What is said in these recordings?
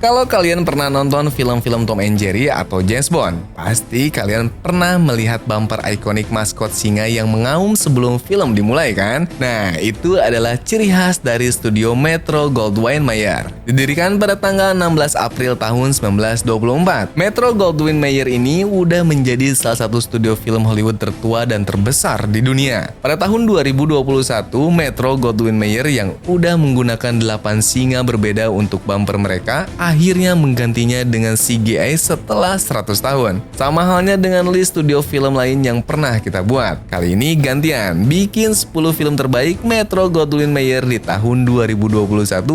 Kalau kalian pernah nonton film-film Tom and Jerry atau James Bond, pasti kalian pernah melihat bumper ikonik maskot singa yang mengaum sebelum film dimulai kan? Nah, itu adalah ciri khas dari studio Metro-Goldwyn-Mayer. Didirikan pada tanggal 16 April tahun 1924, Metro-Goldwyn-Mayer ini udah menjadi salah satu studio film Hollywood tertua dan terbesar di dunia. Pada tahun 2021, Metro-Goldwyn-Mayer yang udah menggunakan 8 singa berbeda untuk bumper mereka, akhirnya menggantinya dengan CGI setelah 100 tahun. Sama halnya dengan list studio film lain yang pernah kita buat. Kali ini gantian, bikin 10 film terbaik Metro-Goldwyn-Mayer di tahun 2021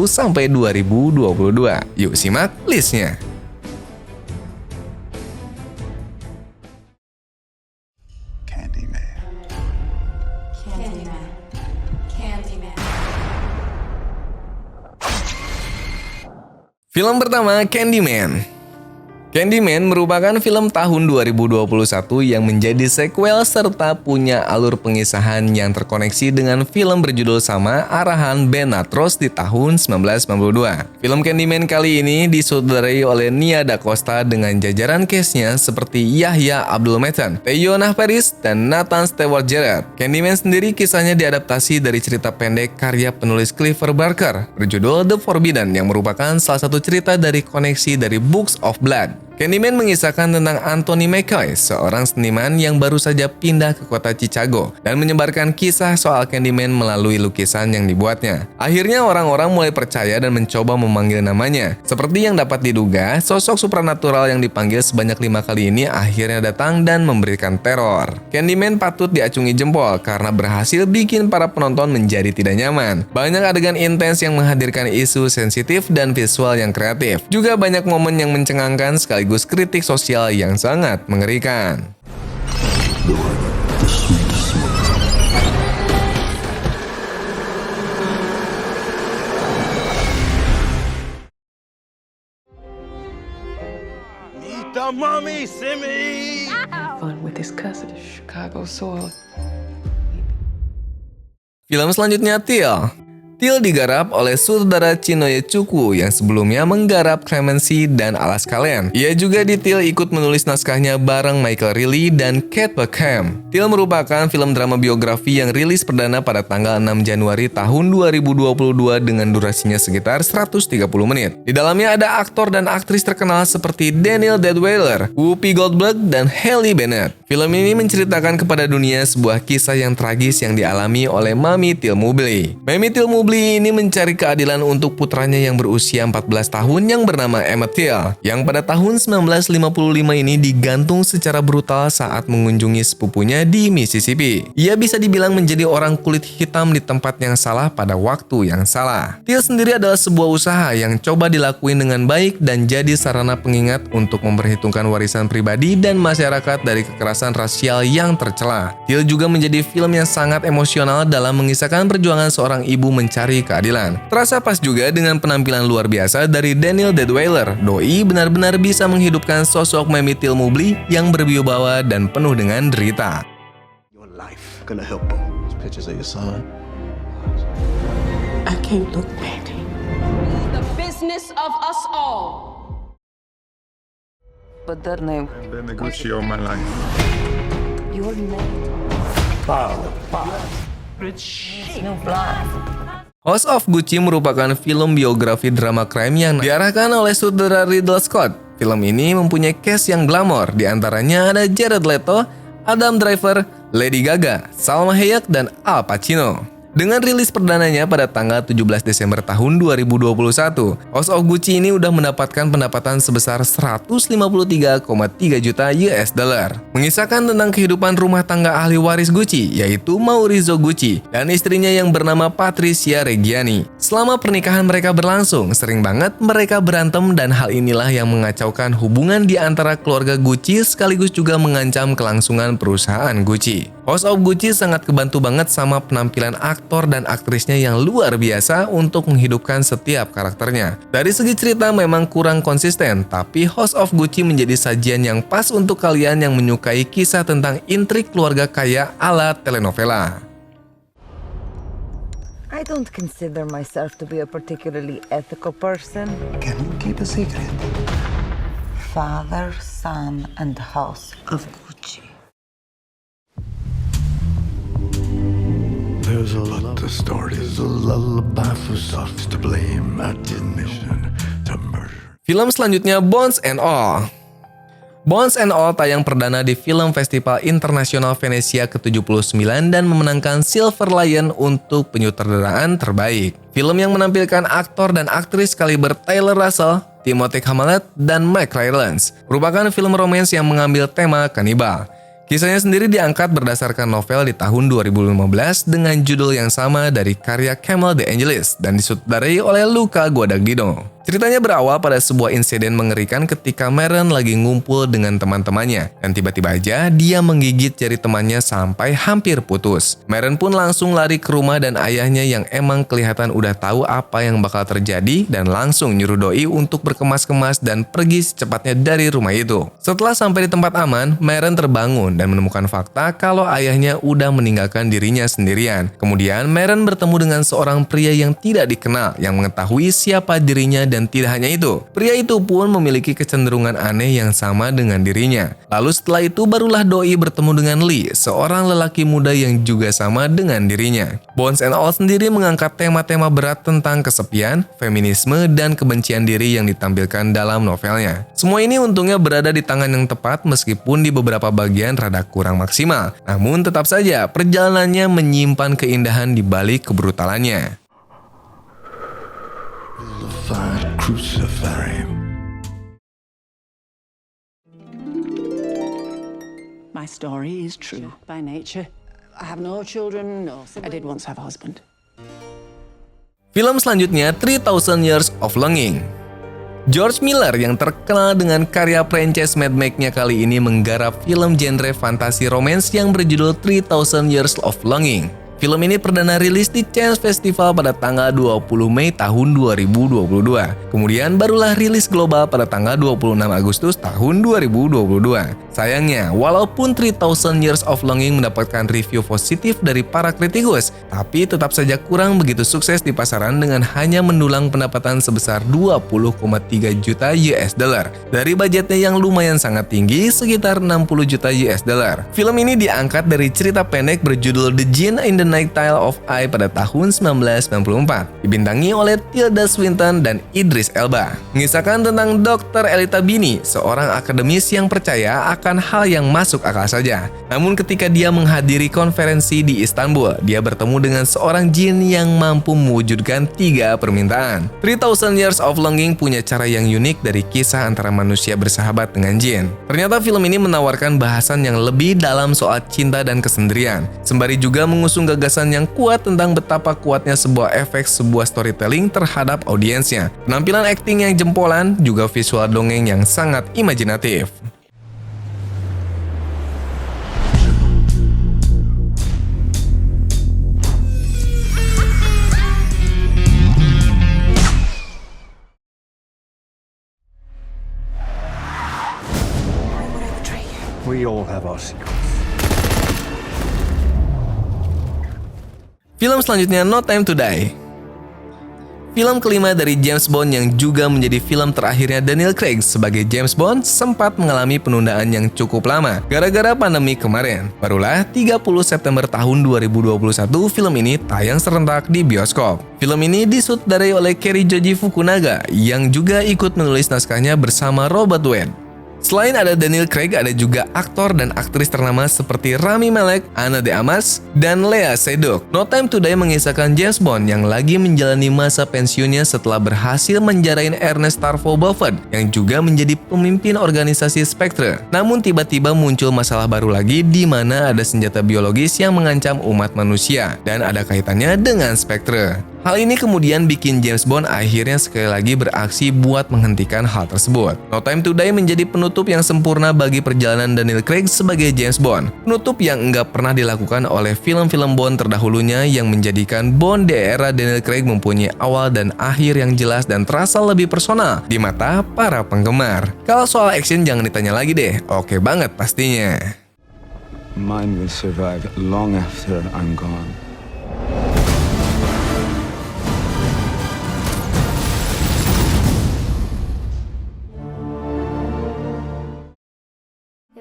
sampai 2022. Yuk simak listnya. Film pertama, Candyman. Candyman merupakan film tahun 2021 yang menjadi sequel serta punya alur pengisahan yang terkoneksi dengan film berjudul sama arahan Ben Natros di tahun 1992. Film Candyman kali ini disutradarai oleh Nia Da Costa dengan jajaran cast-nya seperti Yahya Abdul-Mateen, Teyonah Parris, dan Nathan Stewart Gerrard. Candyman sendiri kisahnya diadaptasi dari cerita pendek karya penulis Clive Barker berjudul The Forbidden yang merupakan salah satu cerita dari koneksi dari Books of Blood. Candyman mengisahkan tentang Anthony McCoy, seorang seniman yang baru saja pindah ke kota Chicago dan menyebarkan kisah soal Candyman melalui lukisan yang dibuatnya. Akhirnya orang-orang mulai percaya dan mencoba memanggil namanya. Seperti yang dapat diduga, sosok supranatural yang dipanggil sebanyak 5 kali ini akhirnya datang dan memberikan teror. Candyman patut diacungi jempol karena berhasil bikin para penonton menjadi tidak nyaman. Banyak adegan intens yang menghadirkan isu sensitif dan visual yang kreatif. Juga banyak momen yang mencengangkan sekaligus kritik sosial yang sangat mengerikan. Meet the mummy, Simmy! Fun with this cousin of Chicago soil. Film selanjutnya, Till. Till digarap oleh sutradara Chinoye Chukwu yang sebelumnya menggarap Clemency dan Alaska Land. Ia juga di Till ikut menulis naskahnya bareng Michael Riley dan Kate Beckham. Till merupakan film drama biografi yang rilis perdana pada tanggal 6 Januari tahun 2022 dengan durasinya sekitar 130 menit. Di dalamnya ada aktor dan aktris terkenal seperti Daniel Deadwyler, Whoopi Goldberg, dan Halle Bennett. Film ini menceritakan kepada dunia sebuah kisah yang tragis yang dialami oleh Mami Till Mobley. Mami Till Mobley ini mencari keadilan untuk putranya yang berusia 14 tahun yang bernama Emmett Till, yang pada tahun 1955 ini digantung secara brutal saat mengunjungi sepupunya di Mississippi. Ia bisa dibilang menjadi orang kulit hitam di tempat yang salah pada waktu yang salah. Till sendiri adalah sebuah usaha yang coba dilakuin dengan baik dan jadi sarana pengingat untuk memperhitungkan warisan pribadi dan masyarakat dari kekerasan rasial yang tercela. Till juga menjadi film yang sangat emosional dalam mengisahkan perjuangan seorang ibu mencari keadilan. Terasa pas juga dengan penampilan luar biasa dari Daniel Deadwyler. Doi benar-benar bisa menghidupkan sosok Mami Till Mobley yang berwibawa dan penuh dengan derita. Your life gonna help him. These pictures of your son. I can't look back. The business of us all. But that name, And then the Gucci on my life. your name, Rich New Blood. House of Gucci merupakan film biografi drama crime yang diarahkan oleh sutradara Ridley Scott. Film ini mempunyai cast yang glamor, diantaranya ada Jared Leto, Adam Driver, Lady Gaga, Salma Hayek, dan Al Pacino. Dengan rilis perdananya pada tanggal 17 Desember tahun 2021, House of Gucci ini udah mendapatkan pendapatan sebesar 153,3 juta US dollar. Mengisahkan tentang kehidupan rumah tangga ahli waris Gucci, yaitu Maurizio Gucci dan istrinya yang bernama Patricia Reggiani. Selama pernikahan mereka berlangsung, sering banget mereka berantem dan hal inilah yang mengacaukan hubungan di antara keluarga Gucci sekaligus juga mengancam kelangsungan perusahaan Gucci. House of Gucci sangat kebantu banget sama penampilan aktor dan aktrisnya yang luar biasa untuk menghidupkan setiap karakternya. Dari segi cerita memang kurang konsisten, tapi House of Gucci menjadi sajian yang pas untuk kalian yang menyukai kisah tentang intrik keluarga kaya ala telenovela. I don't consider myself to be a particularly ethical person. Can you keep a secret? Father, son, and house of Gucci. There's a lot to story. There's a lullaby for stuff to blame, admission to murder. Film selanjutnya Bones and All. Bones and All tayang perdana di Film Festival Internasional Venesia ke-79 dan memenangkan Silver Lion untuk penyutradaraan terbaik. Film yang menampilkan aktor dan aktris kaliber Taylor Russell, Timothée Chalamet, dan Mike Rylance, merupakan film romance yang mengambil tema kanibal. Kisahnya sendiri diangkat berdasarkan novel di tahun 2015 dengan judul yang sama dari karya Camille DeAngelis dan disutradarai oleh Luca Guadagnino. Ceritanya berawal pada sebuah insiden mengerikan ketika Maren lagi ngumpul dengan teman-temannya dan tiba-tiba aja dia menggigit jari temannya sampai hampir putus. Maren pun langsung lari ke rumah dan ayahnya yang emang kelihatan udah tahu apa yang bakal terjadi dan langsung nyuruh doi untuk berkemas-kemas dan pergi secepatnya dari rumah itu. Setelah sampai di tempat aman, Maren terbangun dan menemukan fakta kalau ayahnya udah meninggalkan dirinya sendirian. Kemudian Maren bertemu dengan seorang pria yang tidak dikenal yang mengetahui siapa dirinya dan tidak hanya itu, pria itu pun memiliki kecenderungan aneh yang sama dengan dirinya. Lalu setelah itu barulah doi bertemu dengan Lee, seorang lelaki muda yang juga sama dengan dirinya. Bones and All sendiri mengangkat tema-tema berat tentang kesepian, feminisme, dan kebencian diri yang ditampilkan dalam novelnya. Semua ini untungnya berada di tangan yang tepat meskipun di beberapa bagian rada kurang maksimal. Namun tetap saja perjalanannya menyimpan keindahan di balik kebrutalannya. Cruciferium. My story is true by nature. I have no children, no siblings. I did once have a husband. Film selanjutnya 3000 Years of Longing. George Miller yang terkenal dengan karya franchise Mad Max-nya kali ini menggarap film genre fantasi romance yang berjudul 3000 Years of Longing. Film ini perdana rilis di Cannes Festival pada tanggal 20 Mei tahun 2022. Kemudian barulah rilis global pada tanggal 26 Agustus tahun 2022. Sayangnya, walaupun 3000 Years of Longing mendapatkan review positif dari para kritikus, tapi tetap saja kurang begitu sukses di pasaran dengan hanya mendulang pendapatan sebesar 20,3 juta US dollar. Dari budgetnya yang lumayan sangat tinggi, sekitar 60 juta US dollar. Film ini diangkat dari cerita pendek berjudul The Djinn in the Night Tale of Eye pada tahun 1994, dibintangi oleh Tilda Swinton dan Idris Elba. Mengisahkan tentang Dr. Elita Bini, seorang akademis yang percaya akan hal yang masuk akal saja. Namun ketika dia menghadiri konferensi di Istanbul, dia bertemu dengan seorang jin yang mampu mewujudkan 3 permintaan. 3000 Years of Longing punya cara yang unik dari kisah antara manusia bersahabat dengan jin. Ternyata film ini menawarkan bahasan yang lebih dalam soal cinta dan kesendirian, sembari juga mengusung gagasan yang kuat tentang betapa kuatnya sebuah efek sebuah storytelling terhadap audiensnya. Penampilan akting yang jempolan, juga visual dongeng yang sangat imajinatif. We all have our secrets. Film selanjutnya No Time to Die. Film kelima dari James Bond yang juga menjadi film terakhirnya Daniel Craig sebagai James Bond sempat mengalami penundaan yang cukup lama gara-gara pandemi kemarin. Barulah 30 September tahun 2021 film ini tayang serentak di bioskop. Film ini disutradarai oleh Cary Joji Fukunaga yang juga ikut menulis naskahnya bersama Robert Wade. Selain ada Daniel Craig, ada juga aktor dan aktris ternama seperti Rami Malek, Ana de Armas, dan Lea Seydoux. No Time to Die mengisahkan James Bond yang lagi menjalani masa pensiunnya setelah berhasil menjarain Ernest Starvo Belford yang juga menjadi pemimpin organisasi Spectre. Namun tiba-tiba muncul masalah baru lagi di mana ada senjata biologis yang mengancam umat manusia dan ada kaitannya dengan Spectre. Hal ini kemudian bikin James Bond akhirnya sekali lagi beraksi buat menghentikan hal tersebut. No Time to Die menjadi penutup yang sempurna bagi perjalanan Daniel Craig sebagai James Bond. Penutup yang enggak pernah dilakukan oleh film-film Bond terdahulunya yang menjadikan Bond di era Daniel Craig mempunyai awal dan akhir yang jelas dan terasa lebih personal di mata para penggemar. Kalau soal action jangan ditanya lagi deh, oke banget pastinya. Mine will survive long after I'm gone.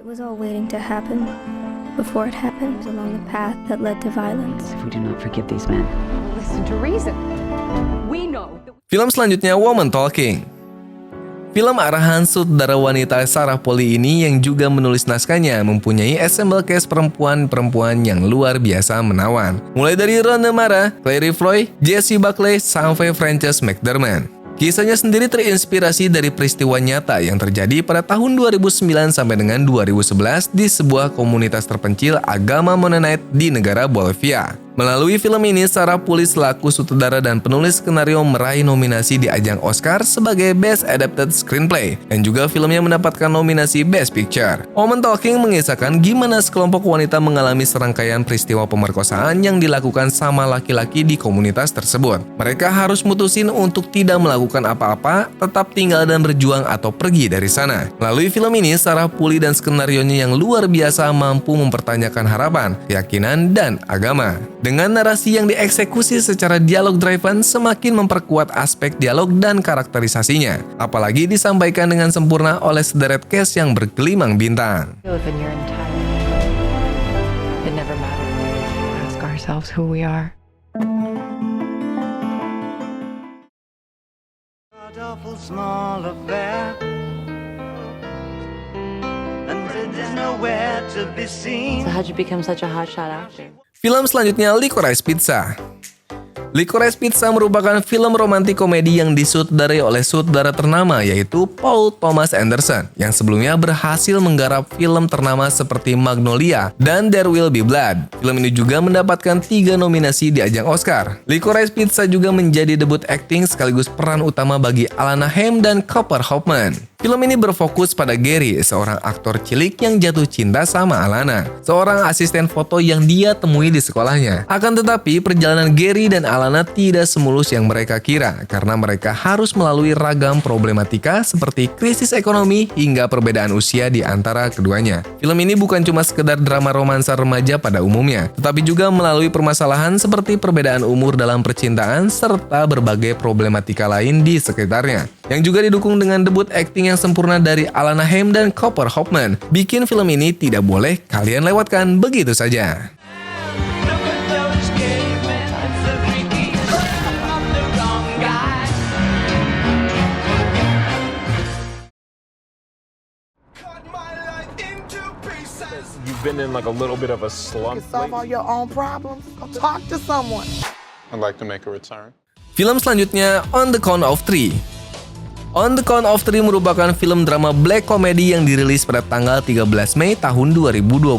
It was all waiting to happen. Before it happened, along the path that led to violence. If we do not forgive these men, Listen to reason. We know that Film selanjutnya Woman Talking. Film arahan sutradara wanita Sarah Polley ini yang juga menulis naskahnya mempunyai ensemble cast perempuan-perempuan yang luar biasa menawan. Mulai dari Rooney Mara, Claire Foy, Jessie Buckley, sampai Frances McDormand. Kisahnya sendiri terinspirasi dari peristiwa nyata yang terjadi pada tahun 2009 sampai dengan 2011 di sebuah komunitas terpencil agama Mennonite di negara Bolivia. Melalui film ini, Sarah Polley selaku sutradara dan penulis skenario meraih nominasi di ajang Oscar sebagai Best Adapted Screenplay, dan juga filmnya mendapatkan nominasi Best Picture. Woman Talking mengisahkan gimana sekelompok wanita mengalami serangkaian peristiwa pemerkosaan yang dilakukan sama laki-laki di komunitas tersebut. Mereka harus mutusin untuk tidak melakukan apa-apa, tetap tinggal dan berjuang atau pergi dari sana. Melalui film ini, Sarah Polley dan skenarionya yang luar biasa mampu mempertanyakan harapan, keyakinan, dan agama. Dengan narasi yang dieksekusi secara dialog driven semakin memperkuat aspek dialog dan karakterisasinya. Apalagi disampaikan dengan sempurna oleh sederet cast yang bergelimang bintang. Live in your entire life. It never matters. Ask ourselves who we are. Awful small affair, and there's nowhere to be seen. so how'd you become such a hotshot actor? Film selanjutnya Licorice Pizza. Licorice Pizza merupakan film romantik komedi yang disutradarai oleh sutradara ternama yaitu Paul Thomas Anderson yang sebelumnya berhasil menggarap film ternama seperti Magnolia dan There Will Be Blood. Film ini juga mendapatkan 3 nominasi di ajang Oscar. Licorice Pizza juga menjadi debut akting sekaligus peran utama bagi Alana Haim dan Cooper Hoffman. Film ini berfokus pada Gary, seorang aktor cilik yang jatuh cinta sama Alana, seorang asisten foto yang dia temui di sekolahnya. Akan tetapi, perjalanan Gary dan Alana tidak semulus yang mereka kira, karena mereka harus melalui ragam problematika seperti krisis ekonomi hingga perbedaan usia di antara keduanya. Film ini bukan cuma sekedar drama romansa remaja pada umumnya, tetapi juga melalui permasalahan seperti perbedaan umur dalam percintaan serta berbagai problematika lain di sekitarnya. Yang juga didukung dengan debut akting yang sempurna dari Alana Haim dan Cooper Hoffman, bikin film ini tidak boleh kalian lewatkan begitu saja. You've been in like a little bit of a slump Solve all your own problems. Go talk to someone. I'd like to make a return. Film selanjutnya On the Count of Three. On the Count of Three merupakan film drama black comedy yang dirilis pada tanggal 13 Mei tahun 2021,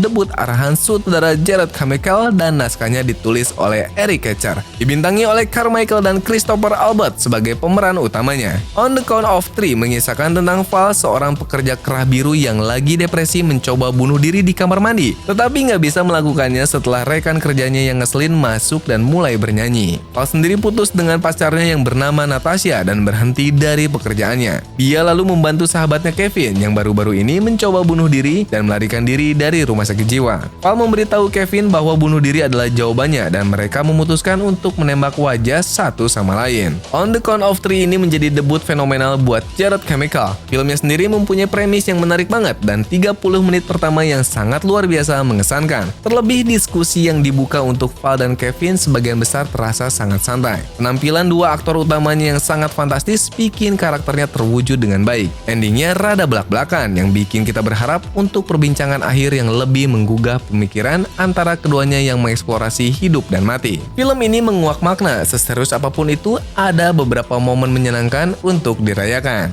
debut arahan sutradara Jared Carmichael dan naskahnya ditulis oleh Eric Ketcher. Dibintangi oleh Carmichael dan Christopher Albert sebagai pemeran utamanya. On the Count of Three mengisahkan tentang Val, seorang pekerja kerah biru yang lagi depresi mencoba bunuh diri di kamar mandi, tetapi nggak bisa melakukannya setelah rekan kerjanya yang ngeselin masuk dan mulai bernyanyi. Val sendiri putus dengan pacarnya yang bernama Natasha dan berhenti dari pekerjaannya. Dia lalu membantu sahabatnya Kevin yang baru-baru ini mencoba bunuh diri dan melarikan diri dari rumah sakit jiwa. Val memberitahu Kevin bahwa bunuh diri adalah jawabannya dan mereka memutuskan untuk menembak wajah satu sama lain. On the Count of Three ini menjadi debut fenomenal buat Jared Carmichael. Filmnya sendiri mempunyai premis yang menarik banget dan 30 menit pertama yang sangat luar biasa mengesankan. Terlebih diskusi yang dibuka untuk Val dan Kevin sebagian besar terasa sangat santai. Penampilan dua aktor utamanya yang sangat fantastis bikin karakternya terwujud dengan baik. Endingnya rada belak-belakan yang bikin kita berharap untuk perbincangan akhir yang lebih menggugah pemikiran antara keduanya yang mengeksplorasi hidup dan mati. Film ini menguak makna, seserius apapun itu ada beberapa momen menyenangkan untuk dirayakan.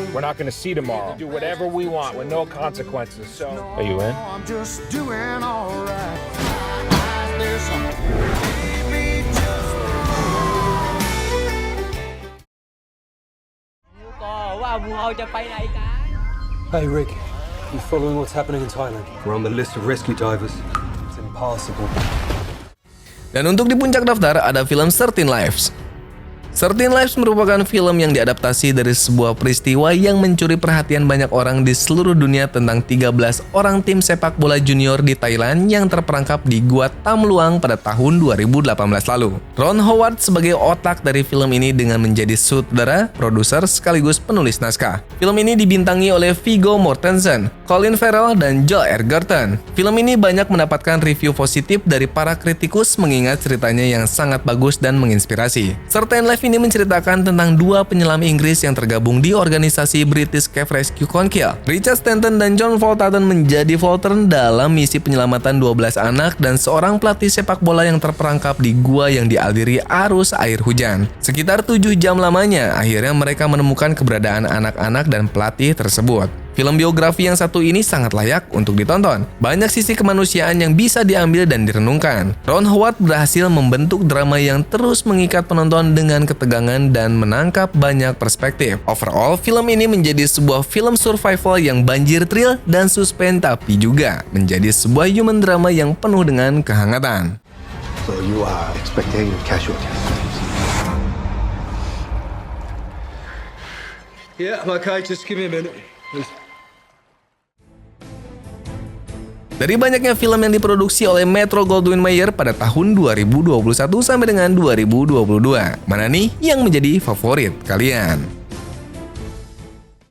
We're not gonna see tomorrow. Do whatever we want with no consequences. So, are you in? I'm just doing alright. Hey Rick, you following what's happening in Thailand? We're on the list of rescue divers. It's impossible. Dan untuk di puncak daftar ada film 13 Lives. 13 Lives merupakan film yang diadaptasi dari sebuah peristiwa yang mencuri perhatian banyak orang di seluruh dunia tentang 13 orang tim sepak bola junior di Thailand yang terperangkap di Gua Tam Luang pada tahun 2018 lalu. Ron Howard sebagai otak dari film ini dengan menjadi sutradara, produser, sekaligus penulis naskah. Film ini dibintangi oleh Viggo Mortensen, Colin Farrell, dan Joel Edgerton. Film ini banyak mendapatkan review positif dari para kritikus mengingat ceritanya yang sangat bagus dan menginspirasi. 13 Lives ini menceritakan tentang dua penyelam Inggris yang tergabung di organisasi British Cave Rescue Council. Richard Stanton dan John Fulton menjadi veteran dalam misi penyelamatan 12 anak dan seorang pelatih sepak bola yang terperangkap di gua yang dialiri arus air hujan. Sekitar 7 jam lamanya, akhirnya mereka menemukan keberadaan anak-anak dan pelatih tersebut. Film biografi yang satu ini sangat layak untuk ditonton. Banyak sisi kemanusiaan yang bisa diambil dan direnungkan. Ron Howard berhasil membentuk drama yang terus mengikat penonton dengan ketegangan dan menangkap banyak perspektif. Overall, film ini menjadi sebuah film survival yang banjir thrill dan suspense, tapi juga menjadi sebuah human drama yang penuh dengan kehangatan. So you are expecting casualties? Yeah, okay, just give me a minute. Please. Dari banyaknya film yang diproduksi oleh Metro-Goldwyn-Mayer pada tahun 2021 sampai dengan 2022, mana nih yang menjadi favorit kalian?